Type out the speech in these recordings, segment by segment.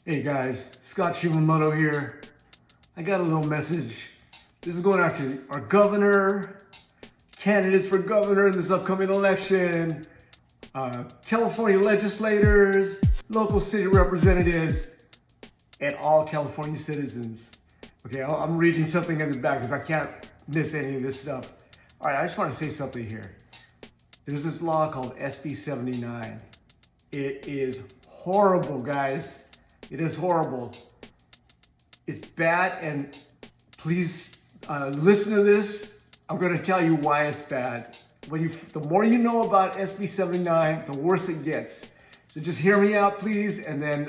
Hey guys, Scott Shimamoto here. I got a little message. This is going out to our governor, candidates for governor in this upcoming election, California legislators, local city representatives, and all California citizens. Okay, I'm reading something in the back because I can't miss any of this stuff. All right, I just want to say something here. There's this law called SB79. It is horrible, guys. It is horrible. It's bad, and please listen to this. I'm going to tell you why it's bad. The more you know about SB79, the worse it gets. So just hear me out, please, and then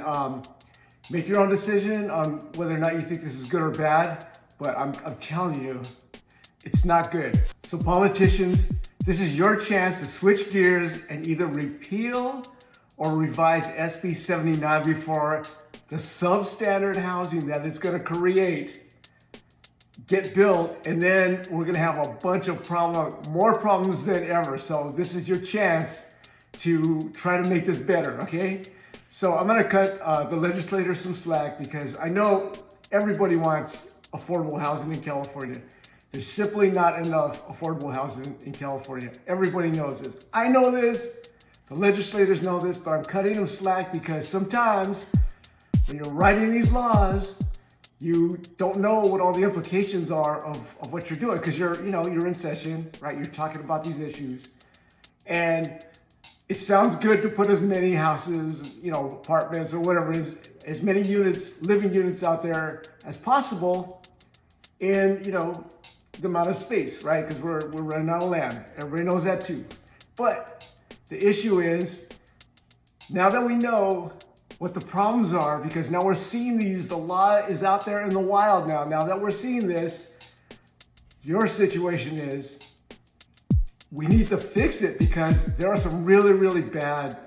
make your own decision on whether or not you think this is good or bad. But I'm telling you, it's not good. So politicians, this is your chance to switch gears and either repeal or revise SB79 before the substandard housing that it's going to create get built, and then we're going to have a bunch of more problems than ever. So this is your chance to try to make this better, okay? So I'm going to cut the legislators some slack because I know everybody wants affordable housing in California. There's simply not enough affordable housing in California. Everybody knows this. I know this. The legislators know this, but I'm cutting them slack because sometimes when you're writing these laws, you don't know what all the implications are of what you're doing because you're in session, right? You're talking about these issues. And it sounds good to put as many houses, apartments or whatever it is, as many units, living units out there as possible in, the amount of space, right? Because we're running out of land. Everybody knows that too. But the issue is, now that we know what the problems are, because now we're seeing the law is out there in the wild now. Now that we're seeing this, your situation is, we need to fix it because there are some really, really bad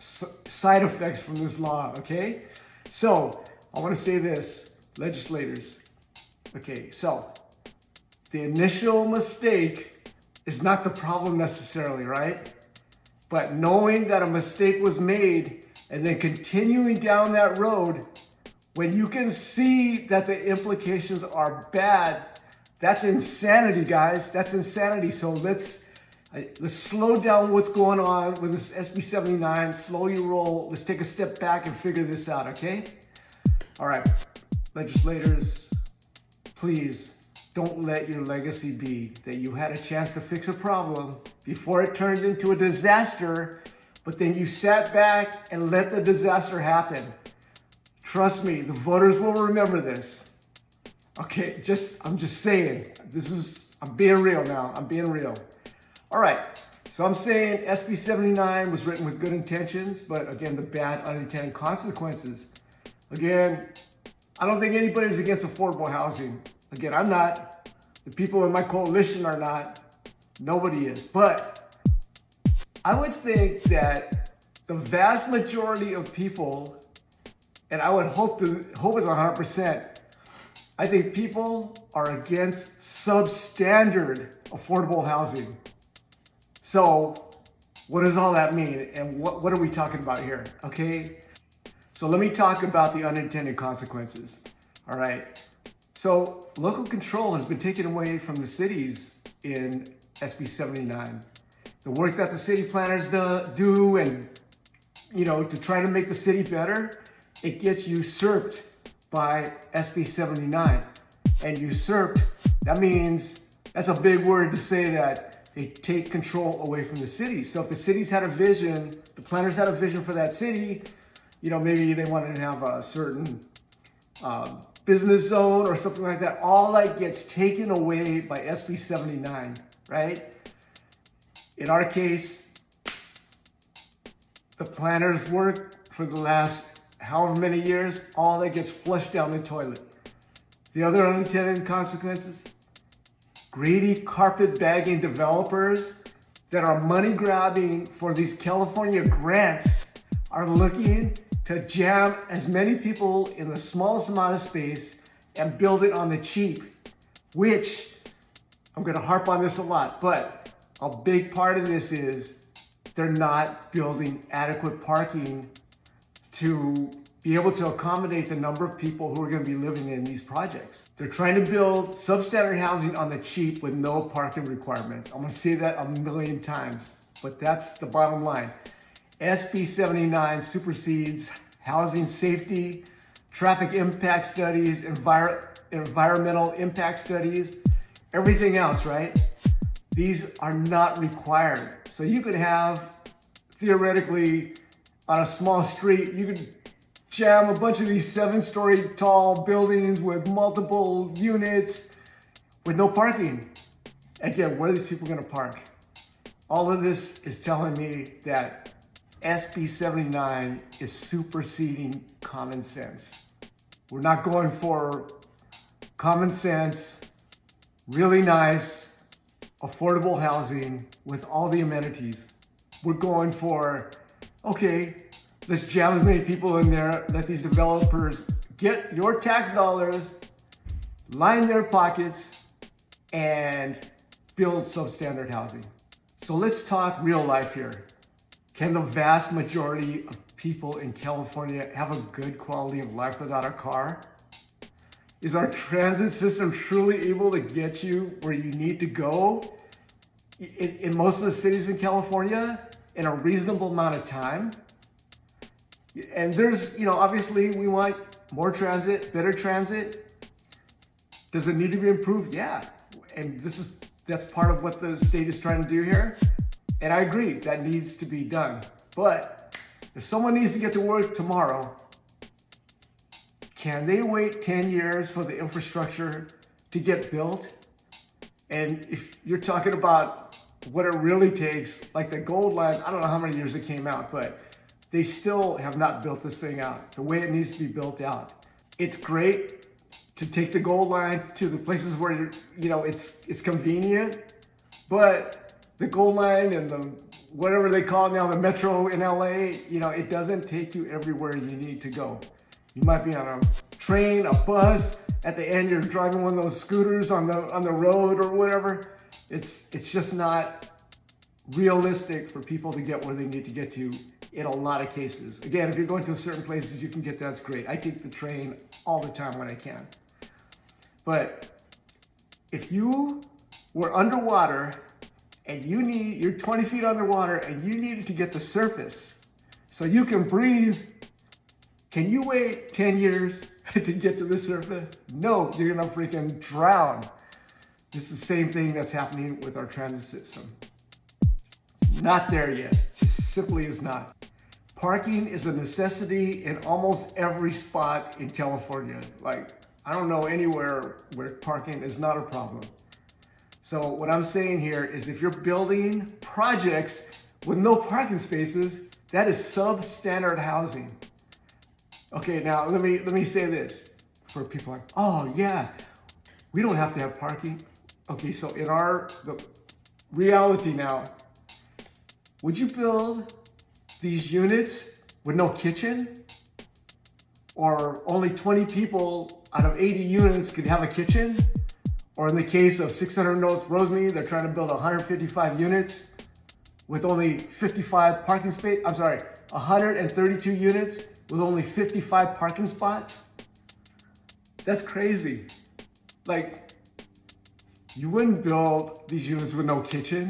side effects from this law, okay? So I want to say this, legislators. Okay, so the initial mistake is not the problem necessarily, right? But knowing that a mistake was made and then continuing down that road, when you can see that the implications are bad, that's insanity, guys. That's insanity. So let's slow down what's going on with this SB79. Slow your roll. Let's take a step back and figure this out, okay? All right, legislators, please don't let your legacy be that you had a chance to fix a problem before it turned into a disaster, but then you sat back and let the disaster happen. Trust me, the voters will remember this. Okay, I'm just saying, I'm being real now, I'm being real. All right, so I'm saying SB79 was written with good intentions, but again, the bad unintended consequences. Again, I don't think anybody's against affordable housing. Again, I'm not. The people in my coalition are not. Nobody is. But I would think that the vast majority of people, and I would hope it's 100%, I think people are against substandard affordable housing. So what does all that mean? And what are we talking about here? Okay. So let me talk about the unintended consequences. All right. So local control has been taken away from the cities in SB79. The work that the city planners do and, to try to make the city better, it gets usurped by SB79. And usurped, that means, that's a big word to say that they take control away from the city. So if the cities had a vision, the planners had a vision for that city, maybe they wanted to have a certain business zone or something like that, all that gets taken away by SB79, right? In our case, the planners' work for the last however many years, all that gets flushed down the toilet. The other unintended consequences, greedy carpetbagging developers that are money grabbing for these California grants are looking to jam as many people in the smallest amount of space and build it on the cheap, which, I'm going to harp on this a lot, but a big part of this is they're not building adequate parking to be able to accommodate the number of people who are going to be living in these projects. They're trying to build substandard housing on the cheap with no parking requirements. I'm going to say that a million times, but that's the bottom line. SB79 supersedes housing safety, traffic impact studies, environmental impact studies, everything else, right? These are not required. So you could have, theoretically, on a small street, you could jam a bunch of these 7-story tall buildings with multiple units with no parking. Again, where are these people gonna park? All of this is telling me that SB79 is superseding common sense. We're not going for common sense, really nice, affordable housing with all the amenities. We're going for, okay, let's jam as many people in there, let these developers get your tax dollars, line their pockets, and build substandard housing. So let's talk real life here. Can the vast majority of people in California have a good quality of life without a car? Is our transit system truly able to get you where you need to go in most of the cities in California in a reasonable amount of time? And there's, obviously we want more transit, better transit. Does it need to be improved? Yeah. And that's part of what the state is trying to do here. And I agree, that needs to be done. But if someone needs to get to work tomorrow, can they wait 10 years for the infrastructure to get built? And if you're talking about what it really takes, like the Gold Line, I don't know how many years it came out, but they still have not built this thing out the way it needs to be built out. It's great to take the Gold Line to the places where it's convenient, but the Gold Line and the whatever they call it now, the Metro in LA, it doesn't take you everywhere you need to go. You might be on a train, a bus. At the end, you're driving one of those scooters on the road or whatever. It's just not realistic for people to get where they need to get to in a lot of cases. Again, if you're going to certain places you can get there, that's great. I take the train all the time when I can. But if you were underwater and you're 20 feet underwater and you needed to get to surface so you can breathe, can you wait 10 years to get to the surface? No, you're gonna freaking drown. This is the same thing that's happening with our transit system. It's not there yet. It simply is not. Parking is a necessity in almost every spot in California. Like, I don't know anywhere where parking is not a problem. So what I'm saying here is if you're building projects with no parking spaces, that is substandard housing. Okay, now let me say this for people like, oh yeah, we don't have to have parking. Okay, so in the reality now, would you build these units with no kitchen? Or only 20 people out of 80 units could have a kitchen? Or in the case of 600 North Rosemead, they're trying to build 155 units with only 55 parking spaces. I'm sorry, 132 units with only 55 parking spots? That's crazy. Like, you wouldn't build these units with no kitchen,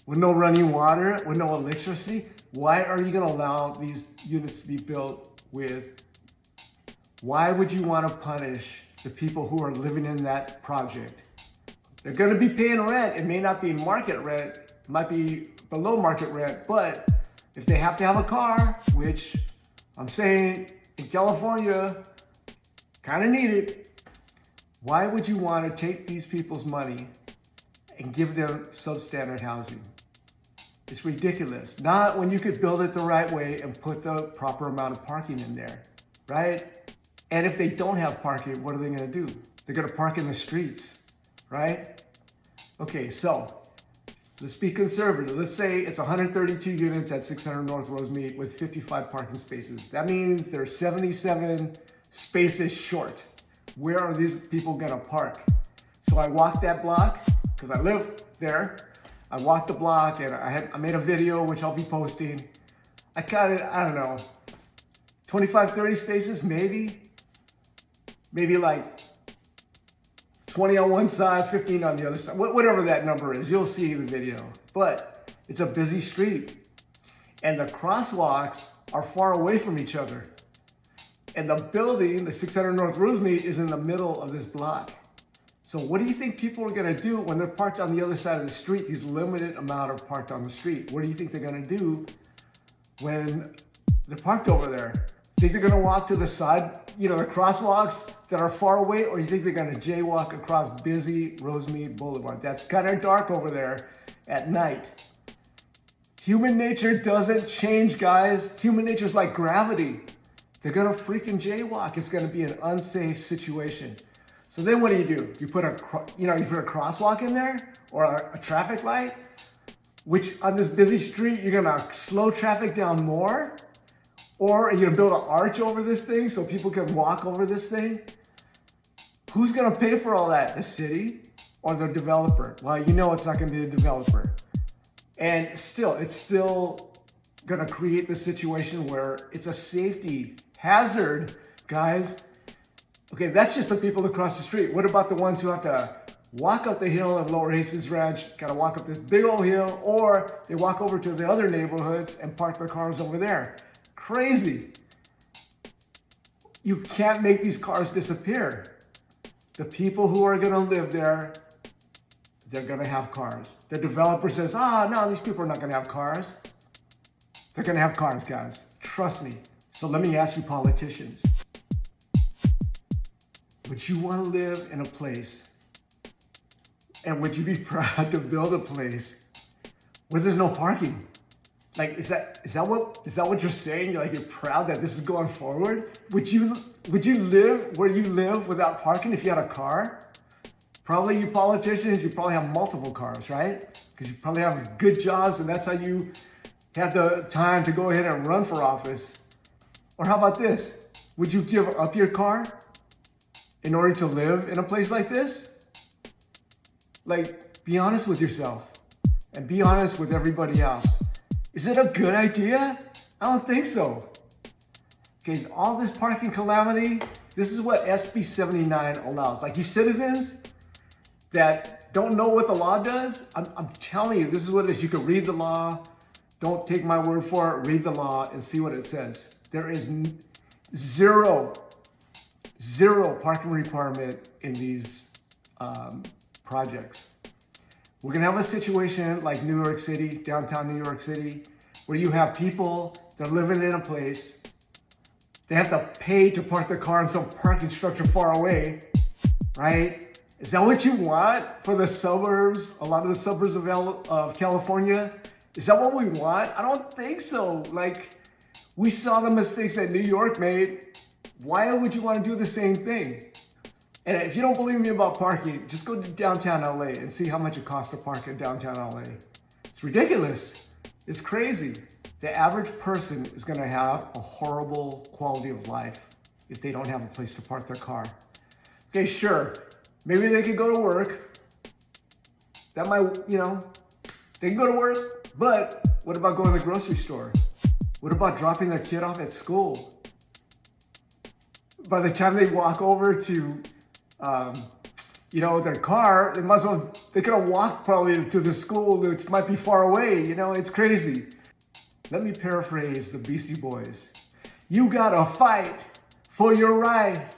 with no running water, with no electricity. Why are you gonna allow these units to be built with? Why would you wanna punish the people who are living in that project? They're gonna be paying rent. It may not be market rent, it might be below market rent, but if they have to have a car, which I'm saying in California, kind of need it, why would you want to take these people's money and give them substandard housing? It's ridiculous. Not when you could build it the right way and put the proper amount of parking in there, right? And if they don't have parking, what are they gonna do? They're gonna park in the streets, right? Okay, so let's be conservative. Let's say it's 132 units at 600 North Rosemead with 55 parking spaces. That means they're 77 spaces short. Where are these people gonna park? So I walked that block, because I live there. I walked the block and I made a video, which I'll be posting. I counted, I don't know, 25, 30 spaces, maybe like 20 on one side, 15 on the other side, whatever that number is, you'll see the video. But it's a busy street and the crosswalks are far away from each other. And the building, the 600 North Rosemead, is in the middle of this block. So what do you think people are gonna do when they're parked on the other side of the street, these limited amount of parked on the street? What do you think they're gonna do when they're parked over there? Think they're gonna walk to the side, the crosswalks that are far away, or you think they're gonna jaywalk across busy Rosemead Boulevard? That's kind of dark over there at night. Human nature doesn't change, guys. Human nature is like gravity. They're gonna freaking jaywalk. It's gonna be an unsafe situation. So then what do? You put a crosswalk in there or a traffic light, which on this busy street, you're gonna slow traffic down more, or you're gonna build an arch over this thing so people can walk over this thing. Who's gonna pay for all that? The city or the developer? Well, it's not gonna be the developer. And it's still gonna create the situation where it's a safety hazard, guys. Okay, that's just the people across the street. What about the ones who have to walk up the hill of Lower Hastings Ranch, gotta walk up this big old hill, or they walk over to the other neighborhoods and park their cars over there? Crazy. You can't make these cars disappear. The people who are gonna live there, they're gonna have cars. The developer says, no, these people are not gonna have cars. They're gonna have cars, guys. Trust me. So let me ask you politicians. Would you want to live in a place, and would you be proud to build a place where there's no parking? Like, is that what you're saying? You're proud that this is going forward? Would you live where you live without parking if you had a car? Probably you politicians, you probably have multiple cars, right? Because you probably have good jobs and that's how you have the time to go ahead and run for office. Or how about this? Would you give up your car in order to live in a place like this? Be honest with yourself and be honest with everybody else. Is it a good idea? I don't think so. Okay, all this parking calamity, this is what SB79 allows. These citizens that don't know what the law does, I'm telling you, this is what it is. You can read the law. Don't take my word for it. Read the law and see what it says. There is zero parking requirement in these projects. We're gonna have a situation like New York City, downtown New York City, where you have people that are living in a place, they have to pay to park their car in some parking structure far away, right? Is that what you want for the suburbs, a lot of the suburbs of California? Is that what we want? I don't think so. We saw the mistakes that New York made. Why would you want to do the same thing? And if you don't believe me about parking, just go to downtown LA and see how much it costs to park in downtown LA. It's ridiculous. It's crazy. The average person is going to have a horrible quality of life if they don't have a place to park their car. Okay, sure. Maybe they could go to work. That might, they can go to work, but what about going to the grocery store? What about dropping their kid off at school? By the time they walk over to, their car, they could have walked probably to the school, which might be far away. It's crazy. Let me paraphrase the Beastie Boys. You gotta fight for your right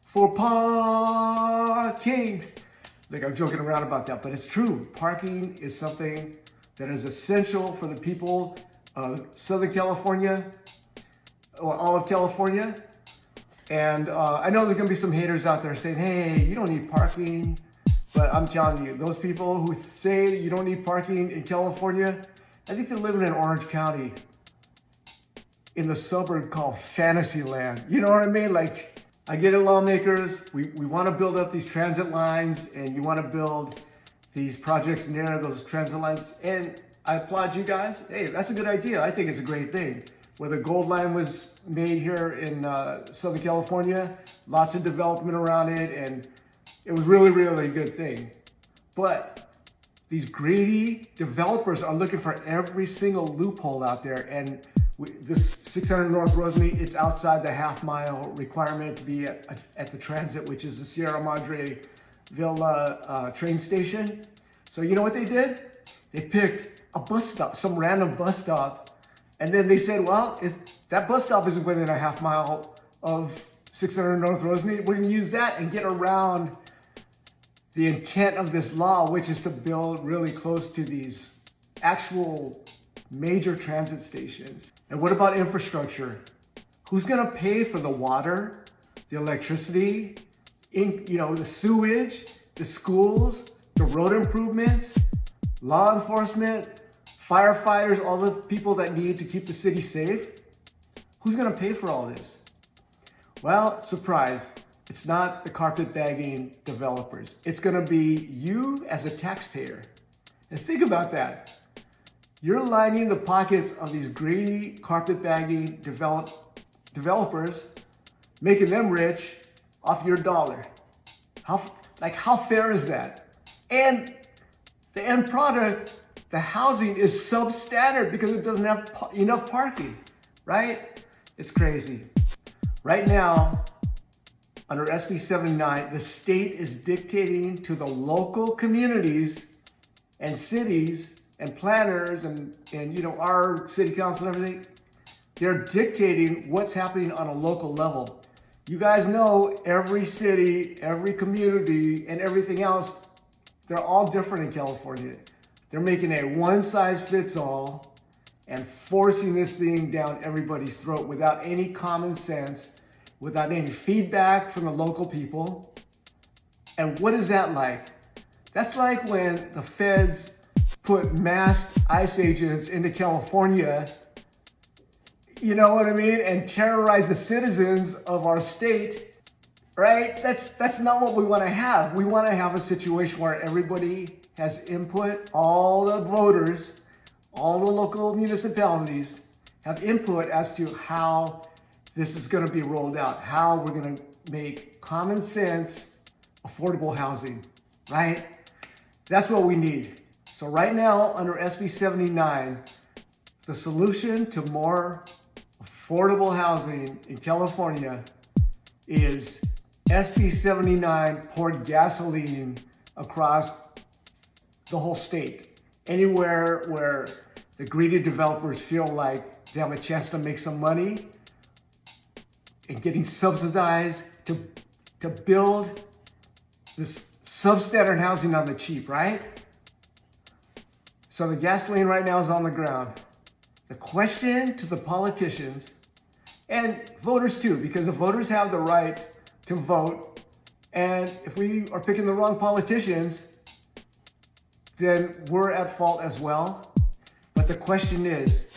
for parking. I'm joking around about that, but it's true. Parking is something that is essential for the people of Southern California, or all of California. And I know there's gonna be some haters out there saying, hey, you don't need parking. But I'm telling you, those people who say you don't need parking in California, I think they're living in Orange County in the suburb called Fantasyland. You know what I mean? I get it, lawmakers. We want to build up these transit lines, and you want to build these projects near those transit lines. And I applaud you guys. Hey, that's a good idea. I think it's a great thing. Where the Gold Line was made here in Southern California, lots of development around it, and it was really, really a good thing. But these greedy developers are looking for every single loophole out there, and This 600 North Rosemead, it's outside the half-mile requirement to be at the transit, which is the Sierra Madre Villa train station. So you know what they did? They picked a bus stop, some random bus stop, and then they said, well, if that bus stop isn't within a half mile of 600 North Rosemead, we're gonna use that and get around the intent of this law, which is to build really close to these actual major transit stations. And what about infrastructure? Who's gonna pay for the water, the electricity, the sewage, the schools, the road improvements, law enforcement, firefighters, all the people that need to keep the city safe? Who's gonna pay for all this? Well, surprise, it's not the carpetbagging developers. It's gonna be you as a taxpayer. And think about that. You're lining the pockets of these greedy carpetbagging developers, making them rich off your dollar. How fair is that? And the end product, the housing, is substandard because it doesn't have enough parking, right? It's crazy. Right now, under SB79, the state is dictating to the local communities and cities and planners and our city council and everything. They're dictating what's happening on a local level. You guys know every city, every community, and everything else, they're all different in California. They're making a one-size-fits-all and forcing this thing down everybody's throat without any common sense, without any feedback from the local people. And what is that like? That's like when the feds put masked ICE agents into California, you know what I mean, and terrorize the citizens of our state, right? That's not what we want to have. We want to have a situation where everybody has input, all the voters, all the local municipalities have input as to how this is going to be rolled out, how we're going to make common sense, affordable housing, right? That's what we need. So right now, under SB 79, the solution to more affordable housing in California is SB 79 poured gasoline across the whole state. Anywhere where the greedy developers feel like they have a chance to make some money and getting subsidized to build this substandard housing on the cheap, right? So the gasoline right now is on the ground. The question to the politicians and voters too, because the voters have the right to vote, and if we are picking the wrong politicians, then we're at fault as well. But the question is,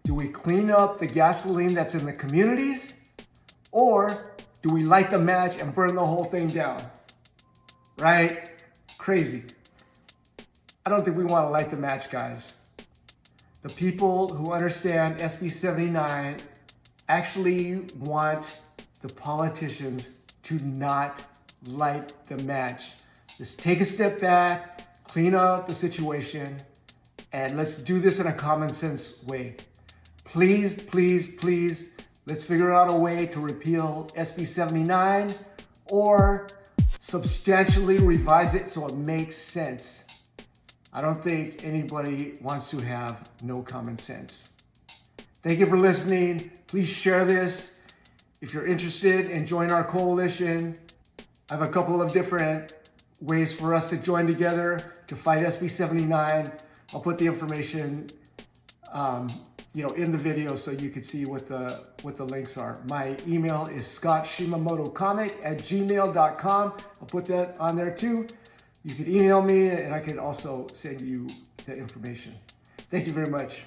do we clean up the gasoline that's in the communities, or do we light the match and burn the whole thing down? Right? Crazy. I don't think we want to light the match, guys. The people who understand SB 79 actually want the politicians to not light the match. Just take a step back, clean up the situation, and let's do this in a common sense way. Please, please, please, let's figure out a way to repeal SB 79 or substantially revise it so it makes sense. I don't think anybody wants to have no common sense. Thank you for listening. Please share this. If you're interested in joining our coalition, I have a couple of different ways for us to join together to fight SB 79. I'll put the information in the video so you can see what the links are. My email is scottshimamotocomic@gmail.com. I'll put that on there too. You can email me and I can also send you the information. Thank you very much.